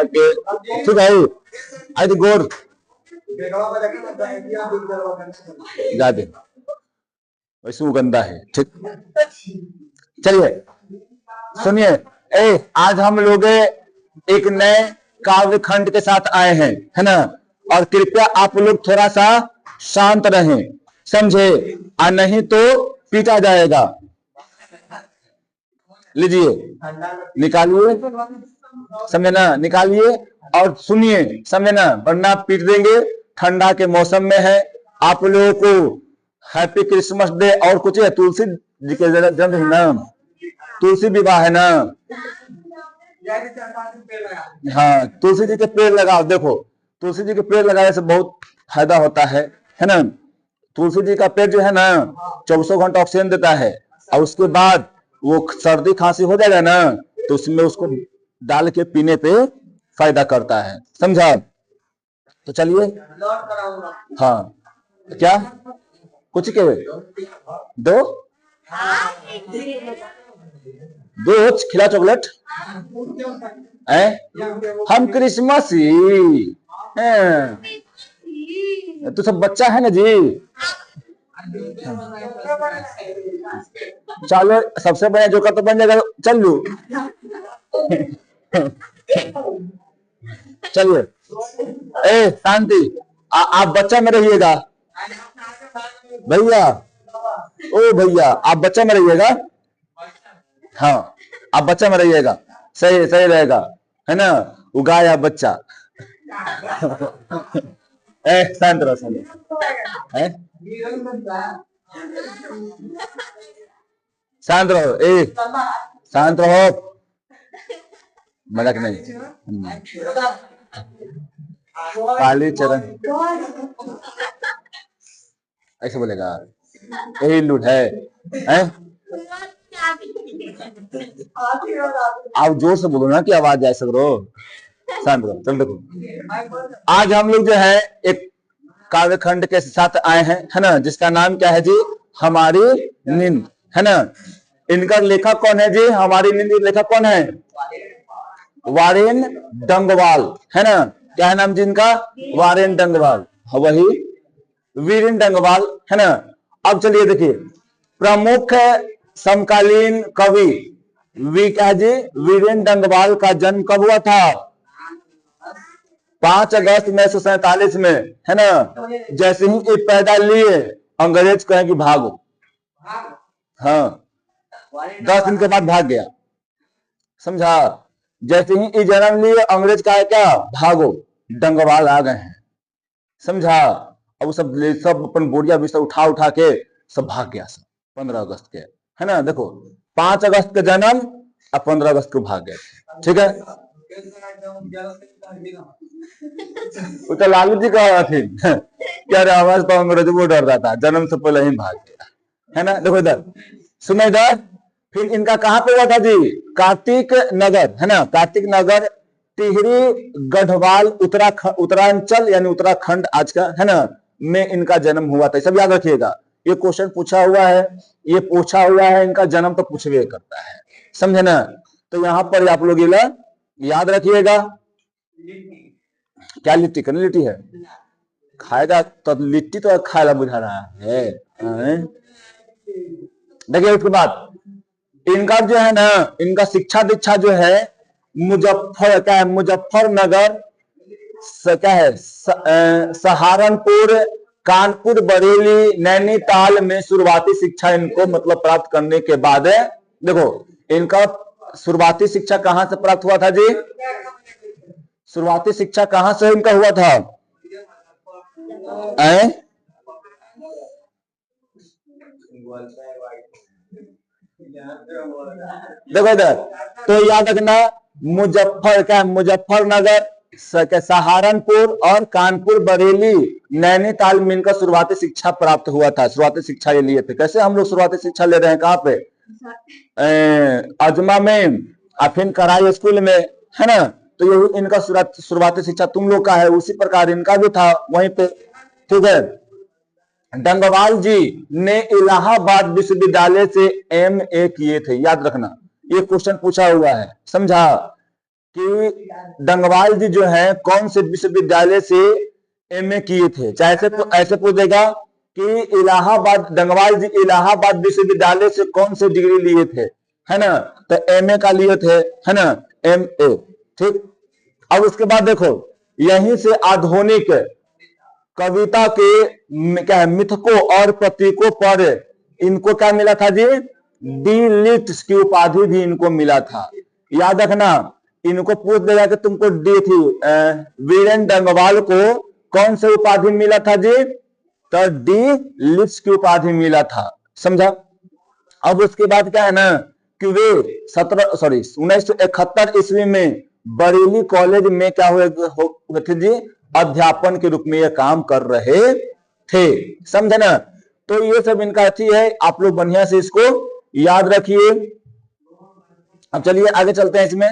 के ठीक है आई गोर जा दे वैसे वो गंदा है। ठीक, चलिए सुनिए। आज हम लोग एक नए काव्य खंड के साथ आए हैं, है ना। और कृपया आप लोग थोड़ा सा शांत रहें, समझे, और नहीं तो पीटा जाएगा। लीजिए निकालिए, समझे ना, निकालिए और सुनिए, समझे ना, वरना पीट देंगे। ठंडा के मौसम में है, आप लोगों को हैप्पी क्रिसमस डे। और कुछ है, तुलसी जी के जन्म है ना, तुलसी विवाह है ना। हाँ, तुलसी जी के पेड़ लगाओ। देखो, तुलसी जी के पेड़ लगाने से बहुत फायदा होता है ना। तुलसी जी का पेड़ जो है ना 24 घंटा ऑक्सीजन देता है, और उसके बाद वो सर्दी खांसी हो जाएगा ना, तो उसमें उसको डाल के पीने पे फायदा करता है, समझा। तो चलिए, हाँ क्या कुछ के दो दो खिला चॉकलेट हम क्रिसमस ही हैं। तो सब बच्चा है ना जी। चलो, सबसे बड़ा जोकर तो बन जाएगा। चल लू चलिए, शांति, आप बच्चा में रहिएगा भैया। ओ भैया, आप बच्चा में रहिएगा। हाँ, आप बच्चा में रहिएगा, सही सही रहेगा, है ना। उगा या बच्चा शांत रहो, शांत रहो, शांत रहो, मजाक नहीं। काली चरण ऐसे बोलेगा, यही लूट है? आप जोर से बोलो ना कि आवाज जा सको। शांत रहो। चल देखो, आज हम लोग जो है एक काव्य खंड के साथ आए हैं, है ना, जिसका नाम क्या है जी? हमारी नींद, है ना। इनका लेखक कौन है जी? हमारी नींद लेखक कौन है? वारेन डंगवाल, है ना। क्या है नाम जी इनका? वारेन डंगवाल, वही वीरेन डंगवाल, है ना। अब चलिए देखिए, प्रमुख समकालीन कवि क्या जी? वीरेन डंगवाल का जन्म कब हुआ था? 5 अगस्त 1947 में, है ना। जैसे ही ये पैदा लिए, अंग्रेज कहें कि भागो। हाँ, 10 दिन के बाद भाग गया, समझा। जैसे ही ये जन्म लिए, अंग्रेज कहा क्या? भागो, डंगवाल आ गए हैं, समझा। अब सब अपन बोरिया बिस्तर उठा के सब भाग गया सब 15 अगस्त के, है ना। देखो, 5 अगस्त का जन्म और 15 अगस्त को भाग गए, ठीक है। वो तो लालू जी कहा थी क्या रे, आवाज तो अंग्रेज वो डर रहा था, जन्म से पहले ही भाग गया, है ना। देखो इधर, सुनो इधर। फिर इनका कहां पे हुआ था जी? कार्तिक नगर, है ना। कार्तिक नगर, टिहरी गढ़वाल, उत्तरांचल यानी उत्तराखंड आज का, है ना, में इनका जन्म हुआ था। सब याद रखिएगा, ये क्वेश्चन पूछा हुआ है, ये पूछा हुआ है, इनका जन्म तो पूछवे करता है, समझे ना। तो यहाँ पर आप लोग याद रखिएगा। क्या लिट्टी? कन लिट्टी है खाएगा तो लिट्टी तो खाएगा बुझा रहा है। देखिए, उसके बाद इनका जो है ना, इनका शिक्षा दीक्षा जो है मुजफ्फरनगर, क्या है, सहारनपुर, कानपुर, बरेली, नैनीताल में शुरुआती शिक्षा इनको मतलब प्राप्त करने के बाद, देखो इनका शुरुआती शिक्षा कहां से प्राप्त हुआ था जी? शुरुआती शिक्षा कहां से इनका हुआ था? देखो इधर, तो याद रखना, मुजफ्फरनगर, सहारनपुर और कानपुर, बरेली, नैनीताल में इनका शुरुआती शिक्षा प्राप्त हुआ था। शुरुआती शिक्षा ये लिए थे। कैसे हम लोग शुरुआती शिक्षा ले रहे हैं? कहाँ पे? अजमा में, फिर कराई स्कूल में, है ना। तो ये इनका शुरुआती शिक्षा तुम लोग का है, उसी प्रकार इनका भी था वहीं पे, ठीक है। डंगवाल जी ने इलाहाबाद विश्वविद्यालय से MA किए थे, याद रखना, ये क्वेश्चन पूछा हुआ है, समझा। कि डंगवाल जी जो है कौन से विश्वविद्यालय से एमए किए थे। चाहे ऐसे पूछेगा कि इलाहाबाद, डंगवाल जी इलाहाबाद विश्वविद्यालय से कौन से डिग्री लिए थे, है ना, तो एमए का लिए थे, है ना, एमए। ठीक। अब उसके बाद देखो यहीं से आधुनिक कविता के क्या है मिथकों और प्रतीकों पर इनको क्या मिला था जी, डी लिट की उपाधि भी इनको मिला था। याद रखना, इनको पूछ देगा कि तुमको डी थी वीरेंद्र डंगवाल को कौन से उपाधि मिला था जी, तो डी लिट्स की उपाधि मिला था। समझा। अब उसके बाद क्या है ना कि वे 1971 ईस्वी में बरेली कॉलेज में क्या हुए थे जी, अध्यापन के रूप में यह काम कर रहे थे। समझे ना। तो ये सब इनका अच्छी है, आप लोग बढ़िया से इसको याद रखिए। अब चलिए आगे चलते हैं। इसमें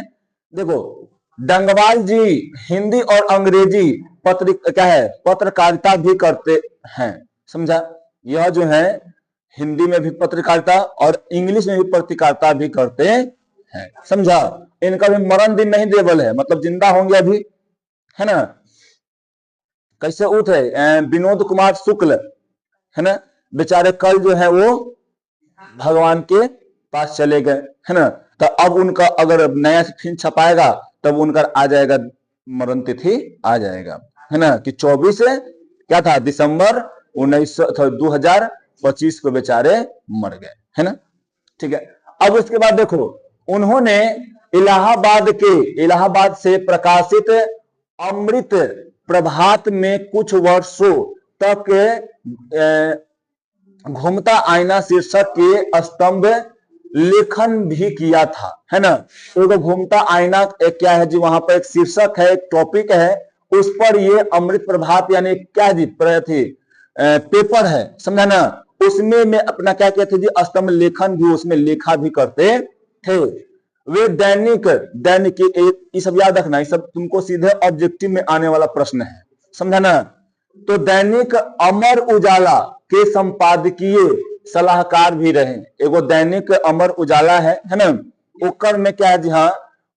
देखो डंगवाल जी हिंदी और अंग्रेजी पत्रकारिता भी करते हैं। समझा। यह जो है हिंदी में भी पत्रकारिता और इंग्लिश में भी पत्रकारिता भी करते हैं। समझा। इनका भी मरण दिन नहीं देवल है, मतलब जिंदा होंगे अभी, है ना। कैसे उठ रहे विनोद कुमार शुक्ल, है ना, बेचारे कल जो है वो भगवान के पास चले गए, है ना। तो अब उनका अगर नया फिल्म छपाएगा तब उनका आ जाएगा, मरण तिथि आ जाएगा, है ना, कि 24 क्या था दिसंबर 2025 को बेचारे मर गए, है ना। ठीक है। अब उसके बाद देखो उन्होंने इलाहाबाद से प्रकाशित अमृत प्रभात में कुछ वर्षों तक घूमता आईना शीर्षक के स्तंभ लेखन भी किया था, है ना। तो घूमता आईना एक क्या है जी, वहां पर एक शीर्षक है, एक टॉपिक है, उस पर ये अमृत प्रभात यानी क्या जी पेपर है, समझा ना। उसमें मैं अपना क्या कहते जी स्तंभ लेखन भी उसमें लेखा भी करते थे। वे दैनिक ये सब याद रखना, ये सब तुमको सीधे ऑब्जेक्टिव में आने वाला प्रश्न है, समझा ना। तो दैनिक अमर उजाला के संपादकीय सलाहकार भी रहे। एगो दैनिक अमर उजाला है ना, ओकर में क्या है जी, हाँ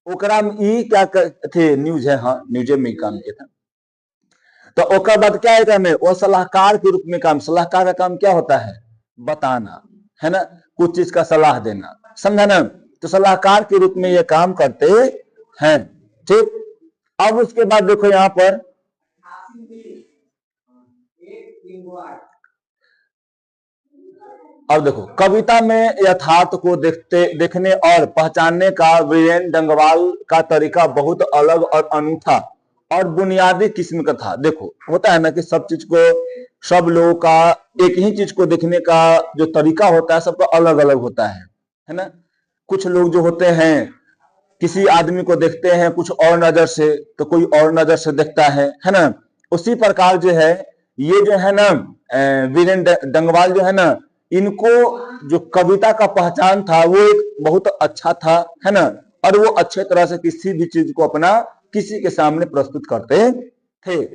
ओकरा में ई क्या थे न्यूज है, हाँ न्यूज में काम किया था। तो ओकर बाद क्या है वो सलाहकार के रूप में काम, सलाहकार का काम क्या होता है, बताना, है ना, कुछ चीज का सलाह देना, समझा ना। तो सलाहकार के रूप में ये काम करते हैं। ठीक। अब उसके बाद देखो यहां पर अब देखो कविता में यथार्थ को देखने और पहचानने का वीरेंद्र डंगवाल का तरीका बहुत अलग और अनूठा और बुनियादी किस्म का था। देखो होता है ना कि सब लोगों का एक ही चीज को देखने का जो तरीका होता है सबका अलग अलग होता है ना। कुछ लोग जो होते हैं किसी आदमी को देखते हैं कुछ और नजर से, तो कोई और नजर से देखता है ना। उसी प्रकार जो है ये जो है ना वीरेंद्र डंगवाल जो है ना, इनको जो कविता का पहचान था वो एक बहुत अच्छा था, है ना, और वो अच्छे तरह से किसी भी चीज को अपना किसी के सामने प्रस्तुत करते थे।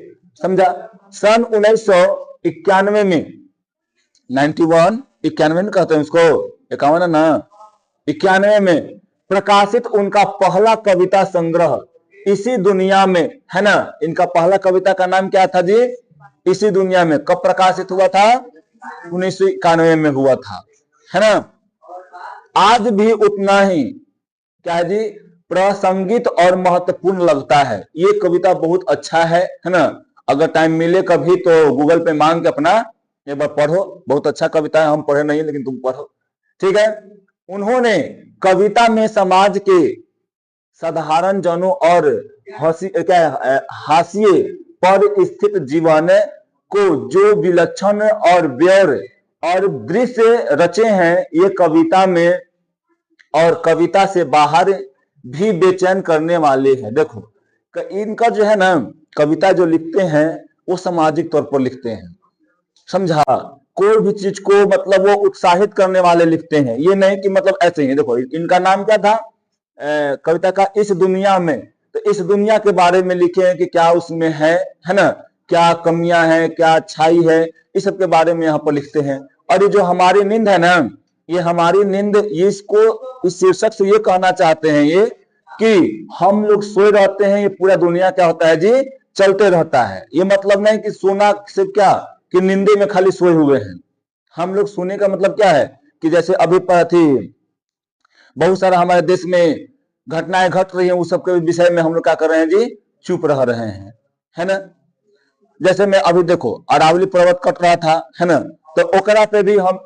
समझा। सन 1991 में 91 कहते हैं उसको, 51 ना, 91 में प्रकाशित उनका पहला कविता संग्रह इसी दुनिया में, है ना। इनका पहला कविता का नाम क्या था जी, इसी दुनिया में। कब प्रकाशित हुआ था, 1991 में हुआ था, है ना। आज भी उतना ही क्या है जी प्रासंगिक और महत्वपूर्ण लगता है। ये कविता बहुत अच्छा है ना। अगर टाइम मिले कभी तो गूगल पे मांग के अपना एक बार पढ़ो, बहुत अच्छा कविता है, हम पढ़े नहीं लेकिन तुम पढ़ो, ठीक है। उन्होंने कविता में समाज के साधारण जनों और हाशिए पर स्थित जीवन को जो विलक्षण और व्यौर और दृश्य रचे हैं, ये कविता में और कविता से बाहर भी बेचैन करने वाले हैं। देखो इनका जो है ना कविता जो लिखते हैं वो सामाजिक तौर पर लिखते हैं, समझा। कोई भी चीज को मतलब वो उत्साहित करने वाले लिखते हैं, ये नहीं कि मतलब ऐसे ही। देखो इनका नाम क्या था कविता का, इस दुनिया में। तो इस दुनिया के बारे में लिखे हैं कि क्या उसमें है ना, क्या कमियां हैं, क्या अच्छाई है, इस सब के बारे में यहाँ पर लिखते हैं। और ये जो हमारी नींद है ना, ये हमारी नींद, ये इसको इस शीर्षक से ये कहना चाहते हैं ये कि हम लोग सोए रहते हैं, ये पूरा दुनिया क्या होता है जी, चलते रहता है। ये मतलब नहीं कि सोना से क्या कि नींदे में खाली सोए हुए हैं। हम लोग सोने का मतलब क्या है कि जैसे अभी पर थी बहुत सारा हमारे देश में घटनाएं घट रही हैं, उस सब के विषय में हम लोग क्या कर रहे हैं जी, चुप रह रहे हैं, है ना। जैसे मैं अभी देखो अरावली पर्वत कट रहा था, है ना, तो ओकरा पे भी हम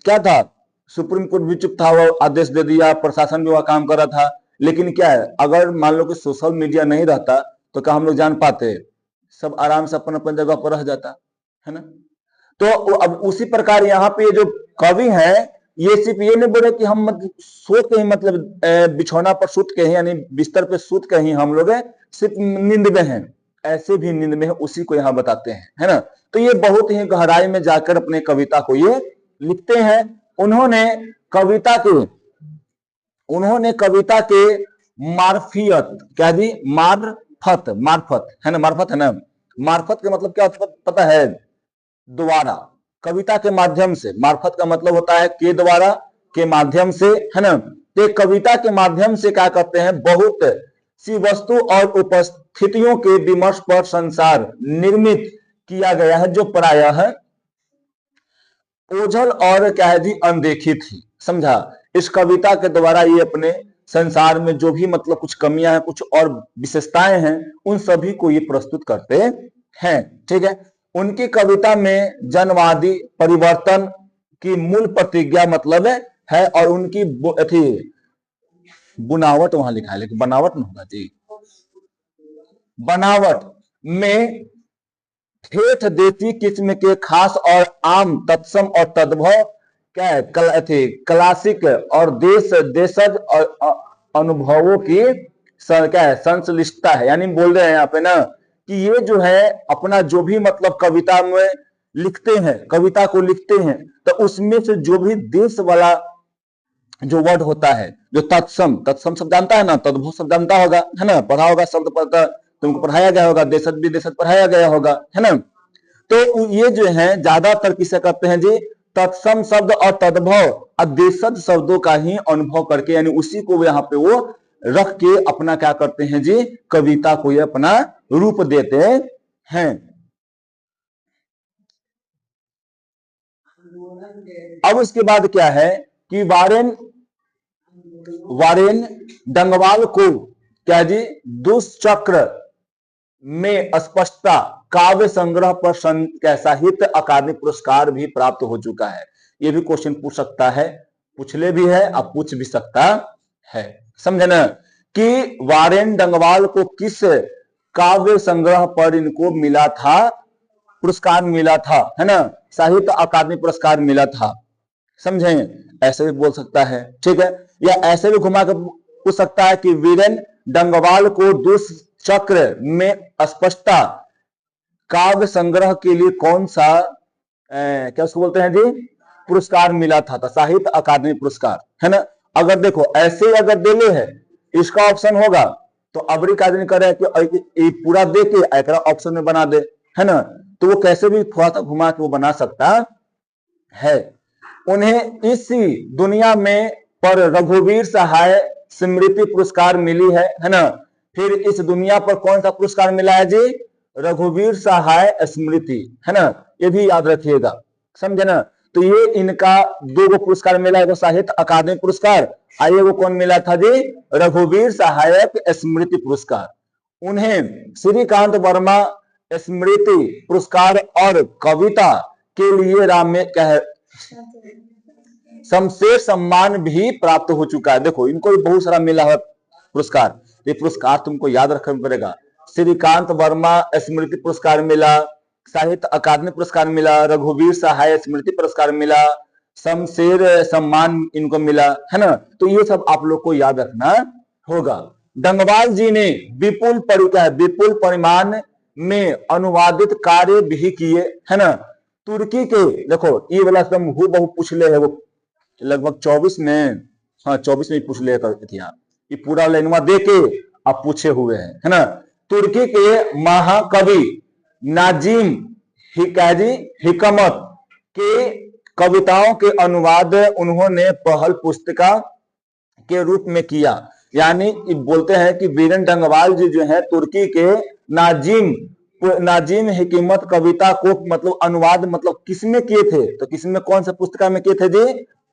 क्या था, सुप्रीम कोर्ट भी चुप था, वो आदेश दे दिया, प्रशासन भी वह काम कर रहा था। लेकिन क्या है, अगर मान लो कि सोशल मीडिया नहीं रहता तो क्या हम लोग जान पाते, सब आराम से अपन अपन जगह पर रह जाता, है ना। तो अब उसी प्रकार यहाँ पे जो कवि है, ये सिर्फ ये नहीं बोले कि हम मतलब सो के ही मतलब बिछौना पर सूत के ही यानी बिस्तर पे सूत के ही हम लोग सिर्फ नींद में हैं, ऐसे भी नींद में है, उसी को यहाँ बताते हैं, है ना। तो ये बहुत ही गहराई में जाकर अपने कविता को ये लिखते हैं। उन्होंने कविता के उन्होंने कविता के मार्फियत क्या दी, मार्फत, मार्फत है ना, मार्फत है ना, मार्फत का मतलब क्या होता है पता है, द्वारा, कविता के माध्यम से, मार्फत का मतलब होता है के द्वारा, के माध्यम से, है ना। तो कविता के माध्यम से क्या करते हैं, बहुत सी वस्तु और उपस्थितियों के विमर्श पर संसार निर्मित किया गया है, जो प्रायः ओझल और क्या है जी, अनदेखी थी। समझा, इस कविता के द्वारा ये अपने संसार में जो भी मतलब कुछ कमियां हैं, कुछ और विशेषताएं हैं, उन सभी को ये प्रस्तुत करते हैं। ठीक है, उनकी कविता में जनवादी परिवर्तन की मूल प्रतिज्ञा मतलब है, और उनकी थी बुनावट, वहां लिखा है लेकिन बनावट में होगा जी, बनावट में ठेठ देसी किस्म के खास और आम तत्सम और तद्भव क्या है, क्लासिक और देशज और अनुभवों की क्या है, संश्लिष्टता है। यानी बोल रहे हैं यहाँ पे ना कि ये जो है अपना जो भी मतलब कविता में लिखते हैं, कविता को लिखते हैं, तो उसमें से जो भी देश वाला जो वर्ड होता है, जो तत्सम, तत्सम शब्द जानता है ना, तद्भव शब्द जानता होगा, है ना, पढ़ा होगा, शब्द पढ़ता तुमको पढ़ाया गया होगा, देशज भी देशज पढ़ाया गया होगा, है ना। तो ये जो है ज्यादातर किसे करते हैं जी, तत्सम शब्द और तद्भव और देशज शब्दों का ही अनुभव करके, यानी उसी को यहाँ पे वो रख के अपना क्या करते हैं जी, कविता को ये अपना रूप देते हैं। अब उसके बाद क्या है कि वारेन डंगवाल को क्या जी, दुष्चक्र में स्पष्टता काव्य संग्रह पर साहित्य अकादमी पुरस्कार भी प्राप्त हो चुका है। ये भी क्वेश्चन पूछ सकता है, पूछले भी है, अब पूछ भी सकता है, समझे ना, कि वारेन डंगवाल को किस काव्य संग्रह पर इनको मिला था, पुरस्कार मिला था, है ना, साहित्य अकादमी पुरस्कार मिला था। समझे, ऐसे भी बोल सकता है, ठीक है, या ऐसे भी घुमा कर पूछ सकता है कि वीरेन डंगवाल को दुष्चक्र में स्पष्टता काव्य संग्रह के लिए कौन सा क्या उसको बोलते हैं जी, पुरस्कार मिला था, तो साहित्य अकादमी पुरस्कार, है ना। अगर देखो ऐसे अगर देले है, इसका ऑप्शन होगा तो अबरी का दिन करे कि पूरा दे के एक ऑप्शन में बना दे, है ना, तो वो कैसे भी थोड़ा सा घुमा के वो बना सकता है। उन्हें इसी दुनिया में पर रघुवीर सहाय स्मृति पुरस्कार मिली है ना। फिर इस दुनिया पर कौन सा पुरस्कार मिला है जी, रघुवीर सहाय स्मृति, है ना, ये भी याद रखिएगा, समझे ना। तो ये इनका दो पुरस्कार मिला है, साहित्य अकादमी पुरस्कार, आइए वो कौन मिला था जी, रघुवीर सहायक स्मृति पुरस्कार। उन्हें श्रीकांत वर्मा स्मृति पुरस्कार और कविता के लिए शमशेर सम्मान भी प्राप्त हो चुका है। देखो इनको भी बहुत सारा मिला है पुरस्कार, ये पुरस्कार तुमको याद रखना पड़ेगा। श्रीकांत वर्मा स्मृति पुरस्कार मिला, साहित्य अकादमी पुरस्कार मिला, रघुवीर सहाय स्मृति पुरस्कार मिला, शमशेर सम्मान इनको मिला, है ना। तो ये सब आप लोग को याद रखना होगा। डंगवाल जी ने विपुल परिमाण में अनुवादित कार्य भी किए, है ना। तुर्की के देखो ये वाला एकदम हूबहू पूछ ले है, वो लगभग 24 में, हाँ 24 में पूछ ले ये पूरा लाइनवा दे के आप पूछे हुए हैं, है ना। तुर्की के महाकवि नाजिम हिकमत के कविताओं के अनुवाद उन्होंने पहल पुस्तिका के रूप में किया। यानी बोलते हैं कि वीरेन डंगवाल जी जो है तुर्की के नाजिम हिकमत कविता को मतलब अनुवाद मतलब किसमें किए थे, तो किसमें कौन सा पुस्तिका में किए थे जी,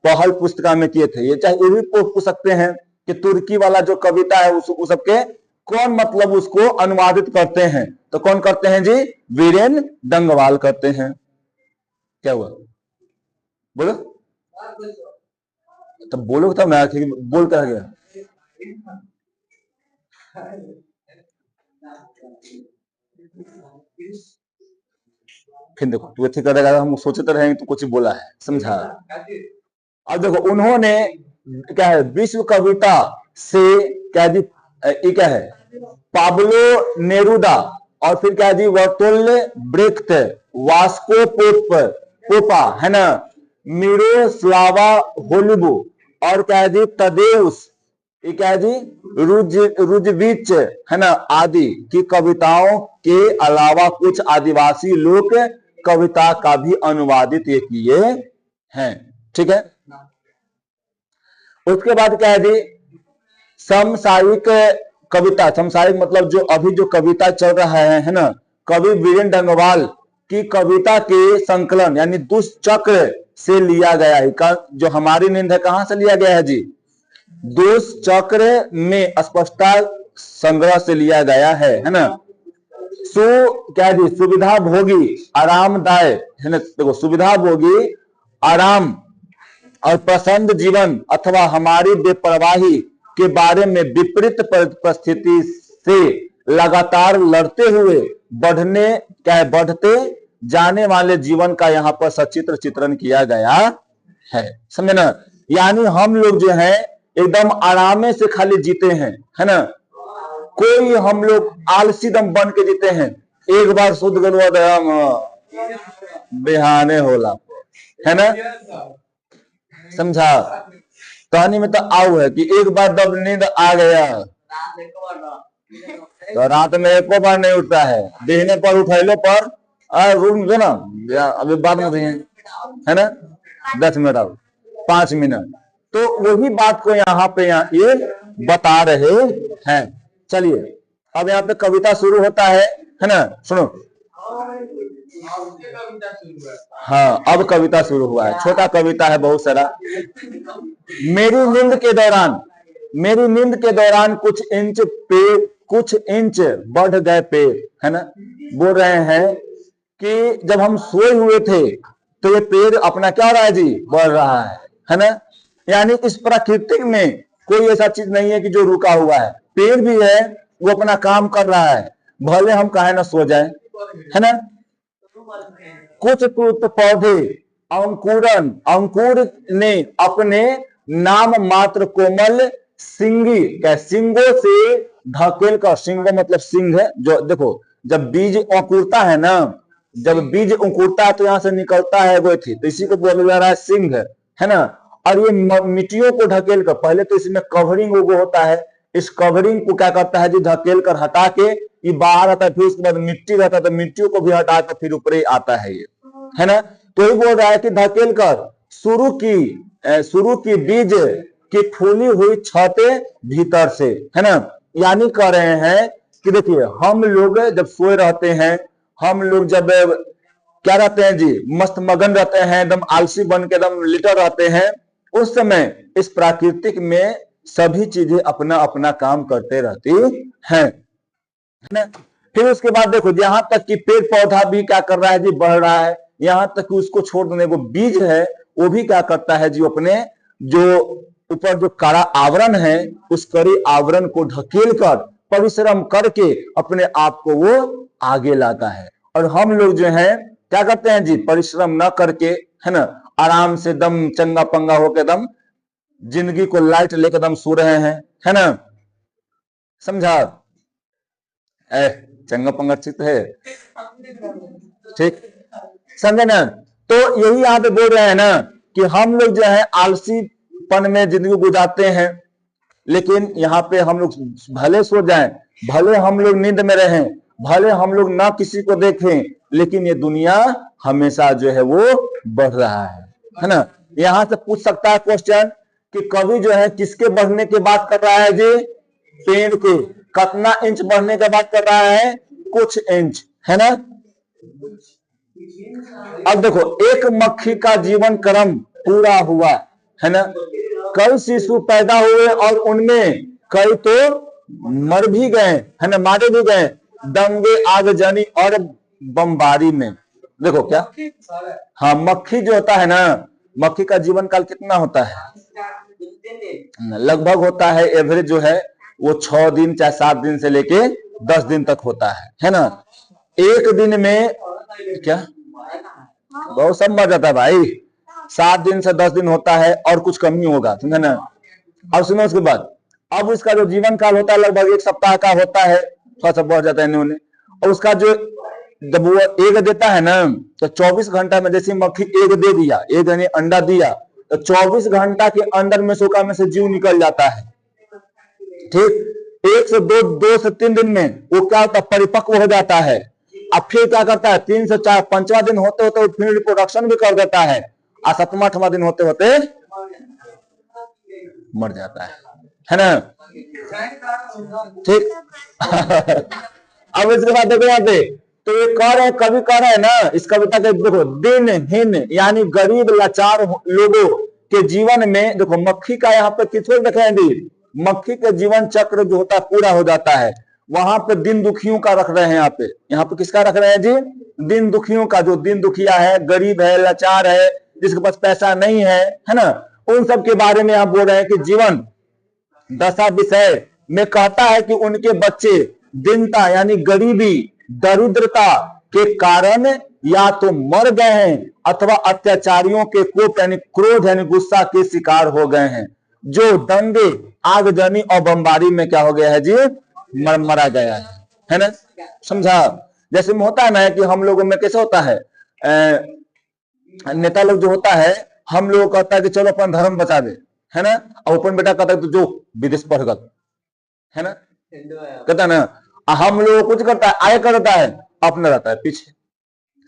पहल पुस्तिका में किए थे। ये चाहे ये भी पूछ सकते हैं कि तुर्की वाला जो कविता है उस सबके कौन मतलब उसको अनुवादित करते हैं, तो कौन करते हैं जी, वीरेन डंगवाल करते हैं। क्या हुआ बोलो, तो बोलो तब ना, बोलता है गया। फिर देखो तू अच्छी करेगा, हम सोचते रहेंगे तो कुछ बोला है, समझा। अब देखो उन्होंने क्या है, विश्व कविता से क्या जी, ये क्या है, पाब्लो नेरुदा और फिर क्या जी, वर्तोल्ड ब्रेख्त, वास्को पोपा है ना, मिरोस्लावा होलिबो और क्या है जी, तदेउस, ये क्या है जी, रुजविच है ना, आदि की कविताओं के अलावा कुछ आदिवासी लोक कविता का भी अनुवादित ये किए हैं। ठीक है, उसके बाद क्या है जी, समसामयिक कविता, समसामयिक मतलब जो अभी जो कविता चल रहा है ना, कवि वीरेन डंगवाल की कविता के संकलन यानी दुष्चक्र से लिया गया है। जो हमारी नींद है कहां से लिया गया है जी, दुष्चक्र में स्पष्टता संग्रह से लिया गया है ना। क्या जी, सुविधा भोगी आरामदायक है ना, देखो सुविधा भोगी आराम और प्रसन्न जीवन अथवा हमारी बेपरवाही के बारे में विपरीत परिस्थिति से लगातार लड़ते हुए बढ़ते जाने वाले जीवन का यहाँ पर सचित्र चित्रण किया गया है, समझे ना। यानी हम लोग जो है एकदम आरामे से खाली जीते हैं, है ना, कोई हम लोग आलसी दम बन के जीते हैं। एक बार शुद्ध गलवादम बेहाने होला, है ना, समझा। कहानी में तो आओ है कि एक बार जब नींद आ गया तो रात में एको बार नहीं उठता है, देहने पर उठैलो पर रूम जो ना अभी बात में है ना 10 मिनट अब 5 मिनट, तो वही बात को यहाँ पे ये बता रहे हैं। चलिए अब यहाँ पे कविता शुरू होता है ना, सुनो। हाँ अब कविता शुरू हुआ है, छोटा कविता है बहुत सारा। मेरी नींद के दौरान कुछ इंच बढ़ गए पेड़, है ना, बोल रहे हैं कि जब हम सोए हुए थे तो ये पेड़ अपना क्या हो रहा है जी, बढ़ रहा है ना। यानी इस प्राकृतिक में कोई ऐसा चीज नहीं है कि जो रुका हुआ है, पेड़ भी है वो अपना काम कर रहा है, भले हम काहे ना सो जाए, है ना। कुछ पौधे अंकुर ने अपने नाम मात्र कोमल सिंगों से ढकेल कर, सिंगो मतलब सिंह है, जो देखो जब बीज अंकुरता है ना, जब बीज अंकुरता है तो यहाँ से निकलता है गोथी, तो इसी को बोला जा रहा है सिंह, है ना। और ये मिट्टियों को ढकेल कर, पहले तो इसमें कवरिंग उगो होता है, इस कवरिंग को क्या करता है जी, ढकेल कर हटा के ये बाहर आता है, फिर उसके बाद मिट्टी रहता है तो मिट्टियों को भी हटा कर फिर ऊपर आता है ये, है ना। तो ये बोल रहा है कि ढकेल कर शुरू की बीज की फूली हुई छतें भीतर से, है ना। यानी कह रहे हैं कि देखिए हम लोग जब सोए रहते हैं, हम लोग जब क्या रहते हैं जी, मस्त मगन रहते हैं, एकदम आलसी बन के एकदम लिटर रहते हैं, उस समय इस प्राकृतिक में सभी चीजें अपना अपना काम करते रहती हैं, है ना। फिर उसके बाद देखो यहां तक कि पेड़ पौधा भी क्या कर रहा है जी, बढ़ रहा है, यहां तक कि उसको छोड़ देने को बीज है वो भी क्या करता है जी, अपने जो ऊपर जो कड़ा आवरण है उस कड़ी आवरण को ढकेल कर परिश्रम करके अपने आप को वो आगे लाता है। और हम लोग जो है क्या करते हैं जी, परिश्रम न करके, है ना, आराम से दम चंगा पंगा होके दम जिंदगी को लाइट लेकर दम सो रहे हैं, है ना, समझा। चंगा पंगा ठीक है, ठीक समझे ना। तो यही यहाँ पे बोल रहे हैं ना कि हम लोग जो है आलसीपन में जिंदगी गुजारते हैं, लेकिन यहाँ पे हम लोग भले सो जाएं, भले हम लोग नींद में रहें, भले हम लोग ना किसी को देखें, लेकिन ये दुनिया हमेशा जो है वो बढ़ रहा है ना। यहाँ से पूछ सकता है क्वेश्चन कि कवि जो है किसके बढ़ने की बात कर रहा है जी? पेड़ के कितना इंच बढ़ने की बात कर रहा है? कुछ इंच, है ना। अब देखो, एक मक्खी का जीवन क्रम पूरा हुआ, है ना। कई शिशु पैदा हुए और उनमें कई तो मर भी गए, है ना, मारे भी गए दंगे, आगजनी और बमबारी में। देखो क्या, हाँ, मक्खी जो होता है ना, मक्खी का जीवन काल कितना होता है? लगभग होता है, एवरेज जो है वो 6 दिन चाहे 7 दिन से लेके 10 दिन तक होता है ना। एक दिन में क्या बहुत सब मर जाता है भाई। 7 दिन से 10 दिन होता है और कुछ कमी होगा, समझे ना। अब सुनो उसके बाद, अब इसका जो जीवन काल होता है लगभग 1 सप्ताह का होता है, थोड़ा सा बढ़ जाता है इन्होंने। और उसका जो जब वो एग देता है ना, तो 24 घंटा में, जैसे मक्खी एग दे दिया, एग यानी अंडा दिया, तो 24 घंटा के अंदर में से जीव निकल जाता है। ठीक, 1 से 2 से 3 दिन में वो क्या होता है? परिपक्व हो जाता है। अब फिर क्या करता है? 3 से 4 5वां दिन होते होते फिर रिप्रोडक्शन भी कर देता है, और 7वां 8वां दिन होते होते मर जाता है ना। ठीक अब इसके बाद देखो यहाँ पे, तो ये कह रहे, कवि कह रहे हैं ना इस कविता के, देखो, दिनहीन यानी गरीब लाचार लोगों के जीवन में, देखो मक्खी का यहाँ पे किसको देखेंगे? मक्खी के जीवन चक्र जो होता है पूरा हो जाता है। वहां पे दिन दुखियों का रख रहे हैं, यहाँ पे किसका रख रहे हैं जी? दिन दुखियों का, जो दिन दुखिया है, गरीब है, लाचार है, जिसके पास पैसा नहीं है ना, उन सब के बारे में आप बोल रहे हैं कि जीवन दशा विषय में कहता है कि उनके बच्चे दीनता यानी गरीबी, दरिद्रता के कारण या तो मर गए हैं अथवा अत्याचारियों के कोप यानी क्रोध यानी गुस्सा के शिकार हो गए हैं, जो दंगे, आगजनी और बमबारी में क्या हो गया है जी? मरा गया है ना। समझा? जैसे में होता है ना कि हम लोगों में कैसे होता है, नेता लोग जो होता है, हम लोग कहता है कि चलो अपन धर्म बचा दे, है ना, और अपन बेटा कहता है तो जो विदेश पढ़ गल, है ना, कहता है ना। हम लोग कुछ करता है, आय करता है, अपना रहता है पीछे।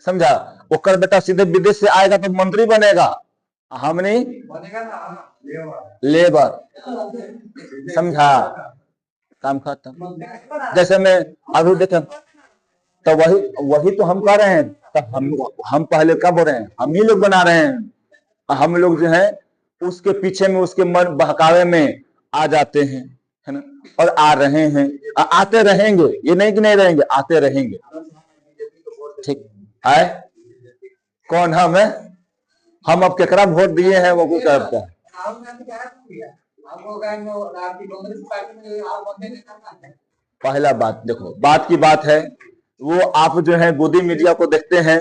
समझा? वो कर बेटा सीधे विदेश से आएगा तो मंत्री बनेगा, हम नहीं लेबर। समझा? काम खत्म। जैसे मैं अभी देखें, तो वही तो हम कर रहे हैं, तो हम पहले कब हो रहे हैं? हम ही लोग बना रहे हैं। हम लोग जो है उसके पीछे में, उसके मन बहकावे में आ जाते हैं, है ना, और आ रहे हैं, आते रहेंगे, ये नहीं कि नहीं रहेंगे, आते रहेंगे। ठीक है, कौन हम है? हम अब केकरा वोट दिए हैं वो कुछ करता है। पहला बात देखो, बात की बात है, वो आप जो है गोदी मीडिया को देखते हैं,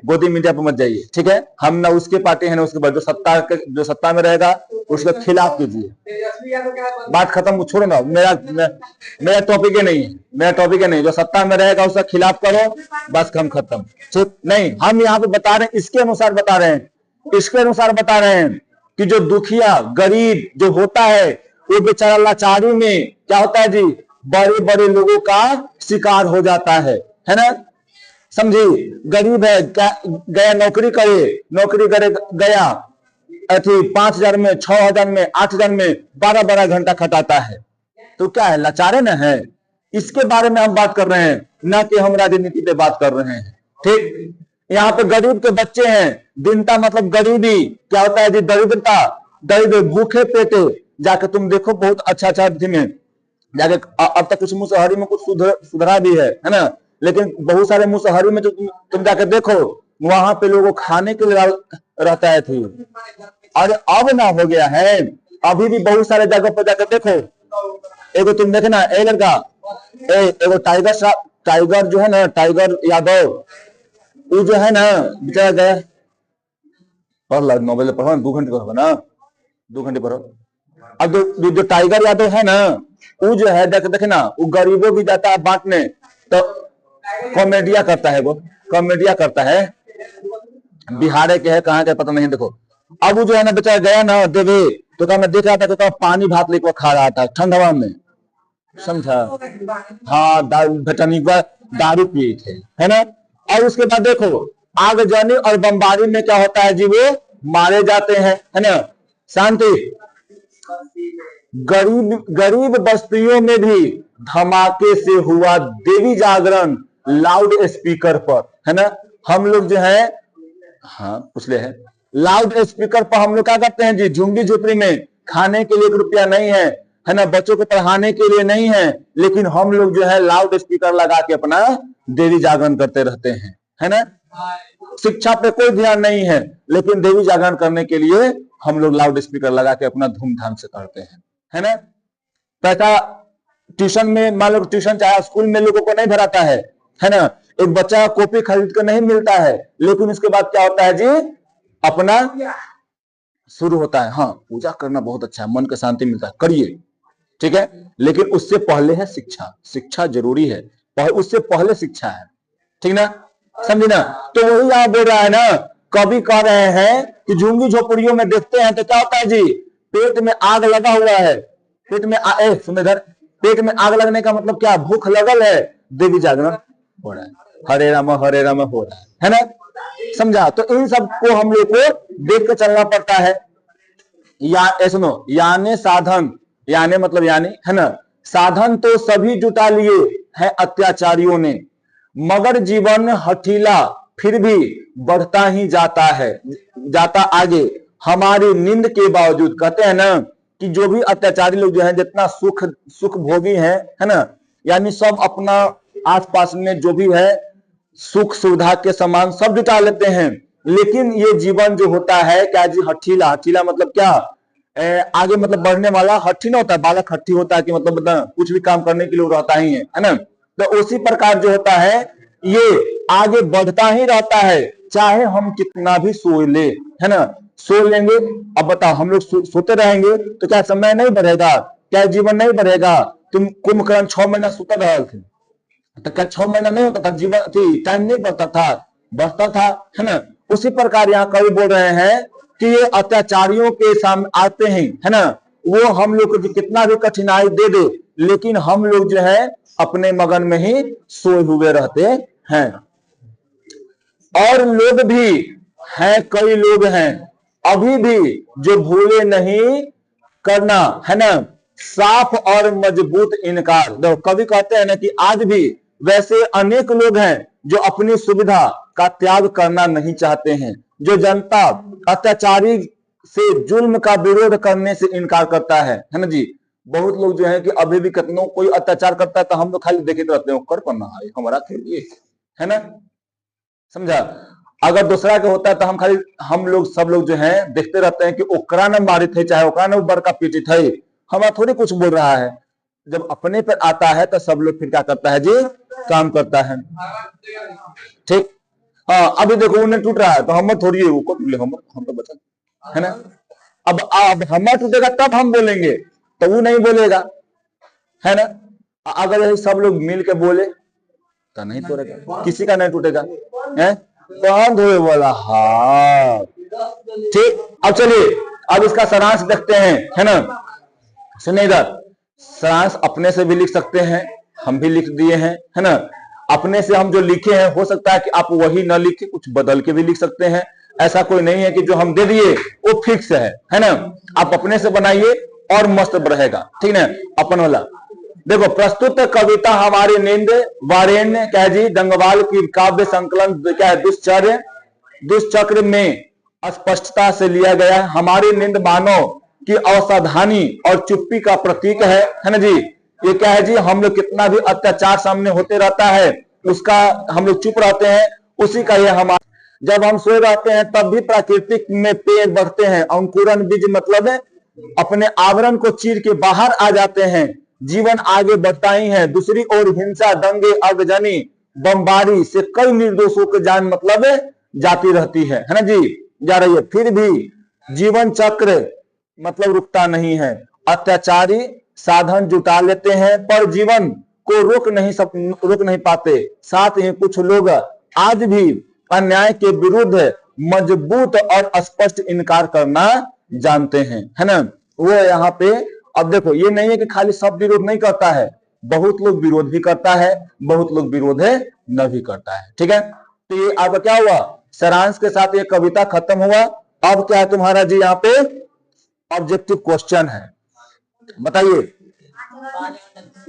गोदी मीडिया पर मत जाइए, ठीक है। हम ना उसके पार्टी है ना उसके बाद, जो सत्ता में रहेगा उसके खिलाफ कीजिए। बात खत्म, छोड़ो ना, मेरा टॉपिक ही नहीं है, मेरा टॉपिक ही नहीं। जो सत्ता में रहेगा उसका खिलाफ करो, बस हम खत्म। ठीक नहीं, हम यहाँ पे बता रहे हैं, इसके अनुसार बता रहे हैं, इसके अनुसार बता रहे हैं कि जो दुखिया गरीब जो होता है, वो बेचारा लाचारी में क्या होता है जी? बड़े बड़े लोगों का शिकार हो जाता है ना। समझी? गरीब है, क्या गया नौकरी करे गया, 5,000 में, 6,000 में, 8,000 में 12-12 घंटा खटाता है, तो क्या है? लाचारे न है। इसके बारे में हम बात कर रहे हैं, ना कि हम राजनीति पे बात कर रहे हैं। ठीक, यहाँ पे गरीब के बच्चे हैं, दीनता मतलब गरीबी, क्या होता है जी? दरिद्रता, दरिद्र, भूखे पेटे। जाके तुम देखो बहुत अच्छा में जाके, अब तक कुछ मुसहरी में कुछ सुधरा भी है ना, लेकिन बहुत सारे मुसहरी में जो तुम जाके देखो, वहां पे लोगों खाने के लिए रहता है थी, और अब ना हो गया है। अभी भी बहुत सारे जगह पर जाकर देखो, एगो तुम देखना, ए लड़का, एगो टाइगर जो है ना, टाइगर यादव, वो जो है ना बेचारा गया, पढ़ लो नॉवेल, पढ़ो 2 घंटे पढ़ो ना, 2 घंटे पढ़ो। अब जो टाइगर यादव है ना, वो जो है देखना, वो गरीबों भी जाता है बांटने, तो कॉमेडिया करता है, वो कॉमेडिया करता है, बिहार के है, कहाँ के पता नहीं। देखो अब वो जो है ना बेचारा गया ना देवे, तो क्या मैं देख रहा था, तो पानी भात लेकर खा रहा था ठंड हवा में। समझा? हाँ, दारू पिए थे, है ना। और उसके बाद देखो, आगजनी और बमबारी में क्या होता है जी? वो मारे जाते हैं, है ना। शांति, गरीब गरीब बस्तियों में भी धमाके से हुआ देवी जागरण लाउड स्पीकर पर, है ना। हम लोग जो है, हाँ पूछ ले है, लाउड स्पीकर पर हम लोग क्या करते हैं जी, झुंगी झोपड़ी में खाने के लिए 1 रुपया नहीं है ना, बच्चों को पढ़ाने के लिए नहीं है, लेकिन हम लोग जो है लाउड स्पीकर लगा के अपना देवी जागरण करते रहते हैं, है ना। शिक्षा पे कोई ध्यान नहीं है, लेकिन देवी जागरण करने के लिए हम लोग लाउड स्पीकर लगा के अपना धूमधाम से करते हैं, है ना। पैसा ट्यूशन में, मान लो ट्यूशन चाहे स्कूल में लोगों को नहीं भराता है ना। एक बच्चा कॉपी खरीद कर नहीं मिलता है, लेकिन उसके बाद क्या होता है जी, अपना शुरू होता है, हाँ पूजा करना बहुत अच्छा है, मन को शांति मिलता है, करिए, ठीक है। लेकिन उससे पहले है शिक्षा, शिक्षा जरूरी है, उससे पहले शिक्षा है, ठीक ना, समझे ना। तो वही यहाँ बोल रहा है ना, कवि कह रहे हैं कि झुंगी झोपड़ियों में देखते हैं तो क्या होता है जी, पेट में आग लगा हुआ है, पेट में सुन इधर, पेट में आग लगने का मतलब क्या, भूख लगल है, देवी जागरण हो रहा है, हरे राम हो रहा है ना, समझा। तो इन सब को हम लोग को देख के चलना पड़ता है। या सुनो, यानी साधन, यानी मतलब यानी, है ना, साधन तो सभी जुटा लिए हैं अत्याचारियों ने, मगर जीवन हठीला फिर भी बढ़ता ही जाता है, जाता आगे हमारी नींद के बावजूद। कहते हैं ना कि जो भी अत्याचारी लोग जो है, जितना सुख भोगी है ना, यानी सब अपना आसपास में जो भी है सुख सुविधा के सामान सब जुटा लेते हैं, लेकिन ये जीवन जो होता है क्या जी, हठीला, हठीला मतलब क्या, आगे मतलब बढ़ने वाला हट्ठी ना होता है, बालक हट्ठी होता है कि मतलब कुछ भी काम करने के लिए रहता ही है ना। तो उसी प्रकार जो होता है ये आगे बढ़ता ही रहता है, चाहे हम कितना भी सो ले, है ना, सो लेंगे। अब बताओ हम लोग सोते रहेंगे तो क्या समय नहीं बढ़ेगा, क्या जीवन नहीं बढ़ेगा। तुम कुंभकर्ण 6 महीना सोते रहे थे तो क्या 6 महीना नहीं होता था, जीवन थी, टाइम नहीं बढ़ता था, बढ़ता था, है ना। उसी प्रकार यहाँ कवि बोल रहे हैं कि ये अत्याचारियों के सामने आते हैं, है ना, वो हम लोग को कितना भी कठिनाई दे दे, लेकिन हम लोग जो है अपने मगन में ही सोए हुए रहते हैं। और लोग भी हैं, कई लोग हैं अभी भी जो भूले नहीं करना, है ना, साफ और मजबूत इनकार। देखो कवि कहते हैं ना कि आज भी वैसे अनेक लोग हैं जो अपनी सुविधा का त्याग करना नहीं चाहते हैं, जो जनता अत्याचारी से जुल्म का विरोध करने से इनकार करता है ना जी। बहुत लोग जो है कि अभी भी कितनों कोई अत्याचार करता है तो हम लोग खाली देखे रहते हैं, कर पड़ना है हमारा खेलिए, है ना, समझा। अगर दूसरा के होता है तो हम लोग सब लोग जो है देखते रहते हैं कि ओकरा न मारे थे, चाहे ओकरा न बड़का पीटी थे, हमारा थोड़ी कुछ बोल रहा है। जब अपने पर आता है तो सब लोग फिर क्या करता है जी, काम करता है, ठीक। हाँ अभी देखो उन्हें टूट रहा है तो हम थोड़ी वो टूटे, हम तो बचा, है ना। अब हमारा टूटेगा तब हम बोलेंगे, तो वो नहीं बोलेगा, है ना। अगर यही सब लोग मिल के बोले तो नहीं टूटेगा, किसी का नहीं टूटेगा, है बंद हुए वाला हाथ, ठीक। अब चलिए अब इसका सारांश देखते हैं, है ना। सुनिए इधर, सारांश अपने से भी लिख सकते हैं, हम भी लिख दिए हैं, है ना। अपने से हम जो लिखे हैं हो सकता है कि आप वही न लिखे, कुछ बदल के भी लिख सकते हैं, ऐसा कोई नहीं है कि जो हम दे दिए वो फिक्स है ना। आप अपने से बनाइए और मस्त रहेगा, ठीक है। अपन वाला देखो, प्रस्तुत कविता हमारी नींद वारेण्य क्या जी, गंगवाल की काव्य संकलन क्या है, दुष्चक्र में स्पष्टता से लिया गया है। हमारी नींद मानव की असावधानी और चुप्पी का प्रतीक है ना जी। ये क्या है जी, हम लोग कितना भी अत्याचार सामने होते रहता है उसका हम लोग चुप रहते हैं, उसी का ये हमारा। जब हम सोए रहते हैं तब भी प्राकृतिक में पेड़ बढ़ते हैं, अंकुरन बीज मतलब है अपने आवरण को चीर के बाहर आ जाते हैं, जीवन आगे बढ़ता ही है। दूसरी ओर हिंसा, दंगे, आगजनी, बमबारी से कई निर्दोषों की जान मतलब जाती रहती है ना जी, जा रही है। फिर भी जीवन चक्र मतलब रुकता नहीं है, अत्याचारी साधन जुटा लेते हैं पर जीवन को रोक नहीं पाते। साथ ही कुछ लोग आज भी अन्याय के विरुद्ध मजबूत और स्पष्ट इनकार करना जानते हैं, है ना। वो यहाँ पे अब देखो, ये नहीं है कि खाली सब विरोध नहीं करता है, बहुत लोग विरोध भी करता है, बहुत लोग विरोध है न भी करता है, ठीक है। तो ये अब क्या हुआ, सारांश के साथ ये कविता खत्म हुआ। अब क्या है तुम्हारा जी, यहाँ पे ऑब्जेक्टिव क्वेश्चन है। बताइए।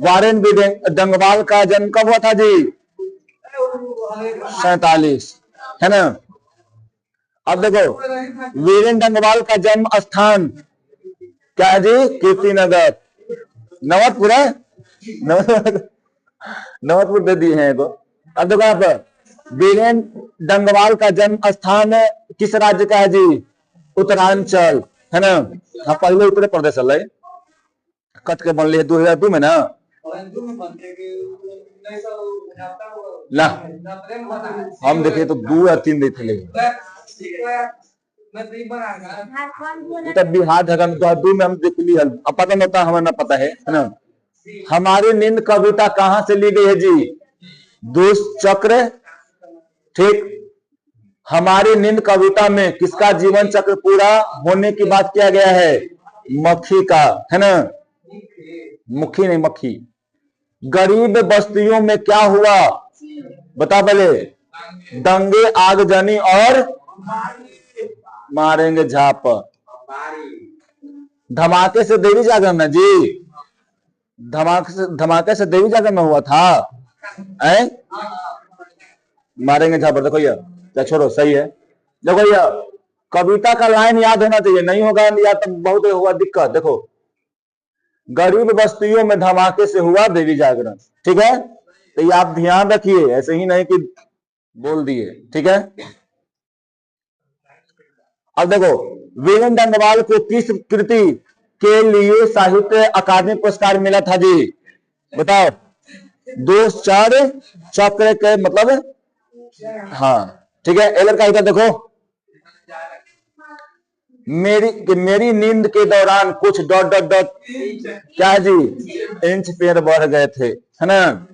वारेन बी डंगवाल का जन्म कब हुआ था जी? 47, है ना। अब देखो, वीरेन डंगवाल का जन्म स्थान क्या है जी? कीर्तिनगर, नवतपुर है, नवतपुर दे दिए हैं। अब देखो यहाँ पर वीरेन डंगवाल का जन्म स्थान किस राज्य का है जी? उत्तरांचल, है ना। हाँ, पहले उत्तर प्रदेश है, कट के बनल 2002 में ना। ला हम देखे तो 2 या 3 देते बिहार झारखंड 2002 में हम देख ली है। अब पता नहीं होता, हमें ना पता है ना। हमारी नींद कविता कहां से ली गई है जी? दुष्चक्र, ठीक। हमारी नींद कविता में किसका जीवन चक्र पूरा होने की बात किया गया है? मक्खी का, है ना। मुखी नहीं, मक्खी। गरीब बस्तियों में क्या हुआ? बता पहले। दंगे, आगजनी और मारेंगे झाप। धमाके से देवी जागरण है जी। धमाके से देवी जागरण हुआ था। मारेंगे झाप। देखो ये क्या, छोड़ो, सही है। देखो ये कविता का लाइन याद होना चाहिए, नहीं होगा याद तो बहुत होगा दिक्कत। देखो, गरीब बस्तियों में धमाके से हुआ देवी जागरण, ठीक है। तो ये आप ध्यान रखिए, ऐसे ही नहीं कि बोल दिए, ठीक है। अब देखो, वीरेन डंगवाल को किस कृति के लिए साहित्य अकादमी पुरस्कार मिला था जी? बताओ। दुष्चक्र चक्र के मतलब, हाँ, ठीक है। एलर का इधर देखो, मेरी नींद के दौरान कुछ डॉट डॉट डॉट क्या जी? इंच पेड़ बढ़ गए थे, है ना।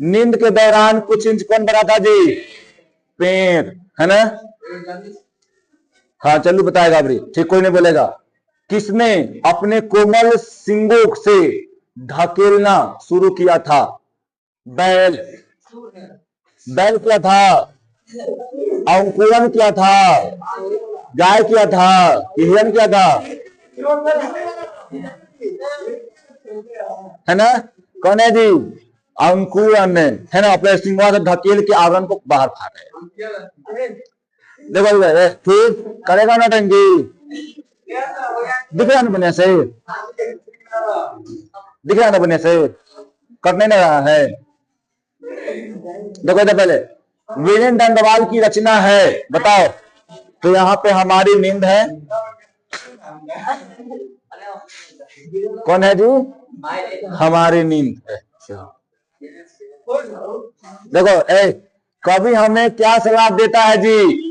नींद के दौरान कुछ इंच कौन बढ़ा था जी? पेड़, है ना। हाँ, चलू बताएगा अभी, ठीक, कोई नहीं बोलेगा। किसने अपने कोमल सिंगों से ढकेलना शुरू किया था? बैल। बैल क्या था? अंकुरन क्या था? गाय क्या था? हिरन क्या था? है ना। कौन है जी? अंकुरन, है ना। अपने सिंगों से ढकेल के आवरण को बाहर फाड़े। देखो फिर करेगा ना टंकी, दिख रहा ना बने से, दिख रहा ना बने से, करने नहीं रहा है। देखो इधर पहले, वीरेन डंगवाल की रचना है, बताओ। तो यहाँ पे हमारी नींद है, कौन है जी? हमारी नींद है। देखो कवि हमें क्या सलाह देता है जी?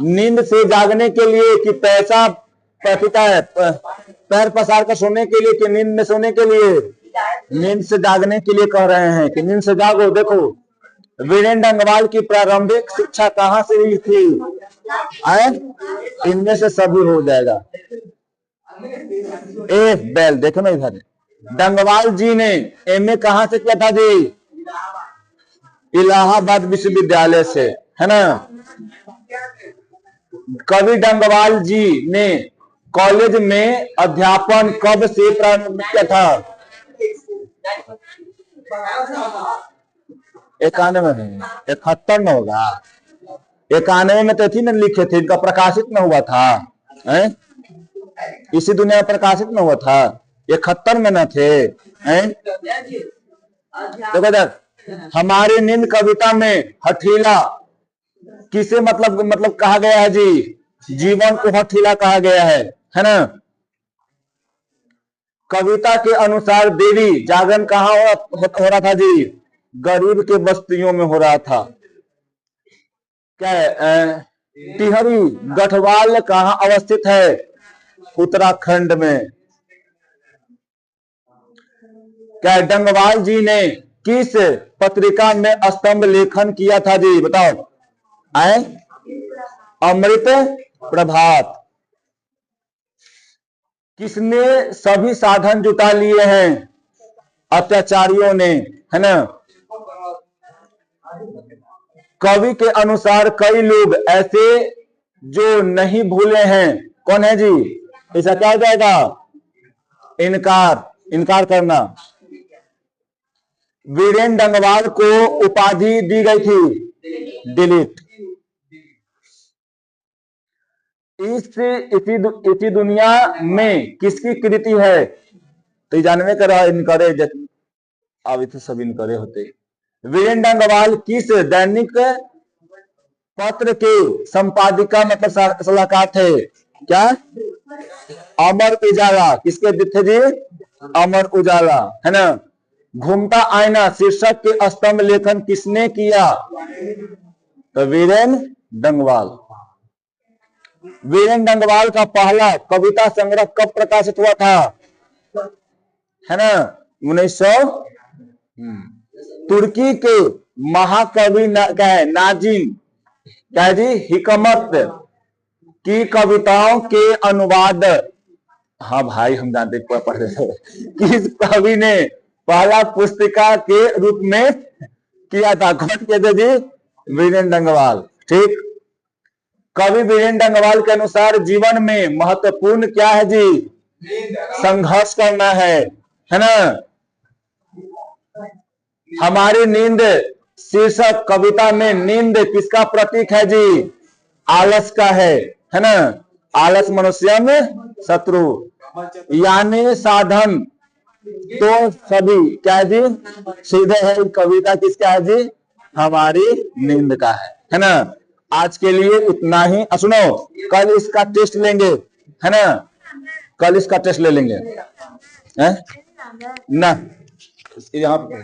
नींद से जागने के लिए कि पैसा पता है पैर पसार कर सोने के लिए कि नींद में सोने के लिए? नींद से जागने के लिए कह रहे हैं कि नींद से जागो। देखो, वीरेन डंगवाल की प्रारंभिक शिक्षा कहां से हुई थी? इनमें से सभी हो जाएगा। बैल, देखो ना इधर, डंगवाल जी ने एमए कहां से किया था जी? इलाहाबाद विश्वविद्यालय से, है ना। कवि डंगवाल जी ने कॉलेज में अध्यापन कब से प्रारंभ किया था? 91 में, 71 में होगा। 91 में तो थी ना, लिखे थे, इनका प्रकाशित में हुआ था, है? इसी दुनिया में प्रकाशित में हुआ था। 71 में न थे, हैं? देखो इधर, हमारी नींद कविता में हठीला किसे मतलब कहा गया है जी? जीवन को हठीला कहा गया है ना। कविता के अनुसार देवी जागरण कहाँ हो रहा था जी? गरीब के बस्तियों में हो रहा था। क्या है? टिहरी गढ़वाल कहाँ अवस्थित है? उत्तराखंड में। क्या डंगवाल जी ने किस पत्रिका में स्तंभ लेखन किया था जी? बताओ। अमृत प्रभात। किसने सभी साधन जुटा लिए हैं? अत्याचारियों ने, है ना। कवि के अनुसार कई लोग ऐसे जो नहीं भूले हैं, कौन है जी? इसका क्या हो जाएगा? इनकार, इनकार करना। वीरेंद्र डंगवाल को उपाधि दी गई थी डिलीट। इसी दुनिया में किसकी कृति है? तो जानवे करा इनकरे, अब इतने सब इनकरे होते। वीरेंद्र डंगवाल किस दैनिक पत्र के संपादिका मतलब सलाहकार थे? क्या? अमर उजाला। किसके थे जी? अमर उजाला, है ना। घूमता आईना शीर्षक के स्तंभ लेखन किसने किया? तो वीरेंद्र डंगवाल। वीरेंद्र डंगवाल का पहला कविता संग्रह कब प्रकाशित हुआ था? है ना, 1900। तुर्की के महाकवि क्या है? नाजिम क्या है जी? हिकमत की कविताओं के अनुवाद, हाँ भाई हम जानते पढ़ रहे थे, किस कवि ने पहला पुस्तिका के रूप में किया था? कौन किया था जी? वीरेंद्र डंगवाल। ठीक। कवि वीरेंद्र डंगवाल के अनुसार जीवन में महत्वपूर्ण क्या है जी? संघर्ष करना है ना। हमारी नींद शीर्षक कविता में नींद किसका प्रतीक है जी? आलस का है ना। आलस मनुष्य में शत्रु, यानी साधन तो सभी क्या है जी? सीधे है। कविता किसका है जी? हमारी नींद का है ना। आज के लिए इतना ही। सुनो, कल इसका टेस्ट लेंगे, है ना। कल इसका टेस्ट ले लेंगे, है ना। यहाँ पे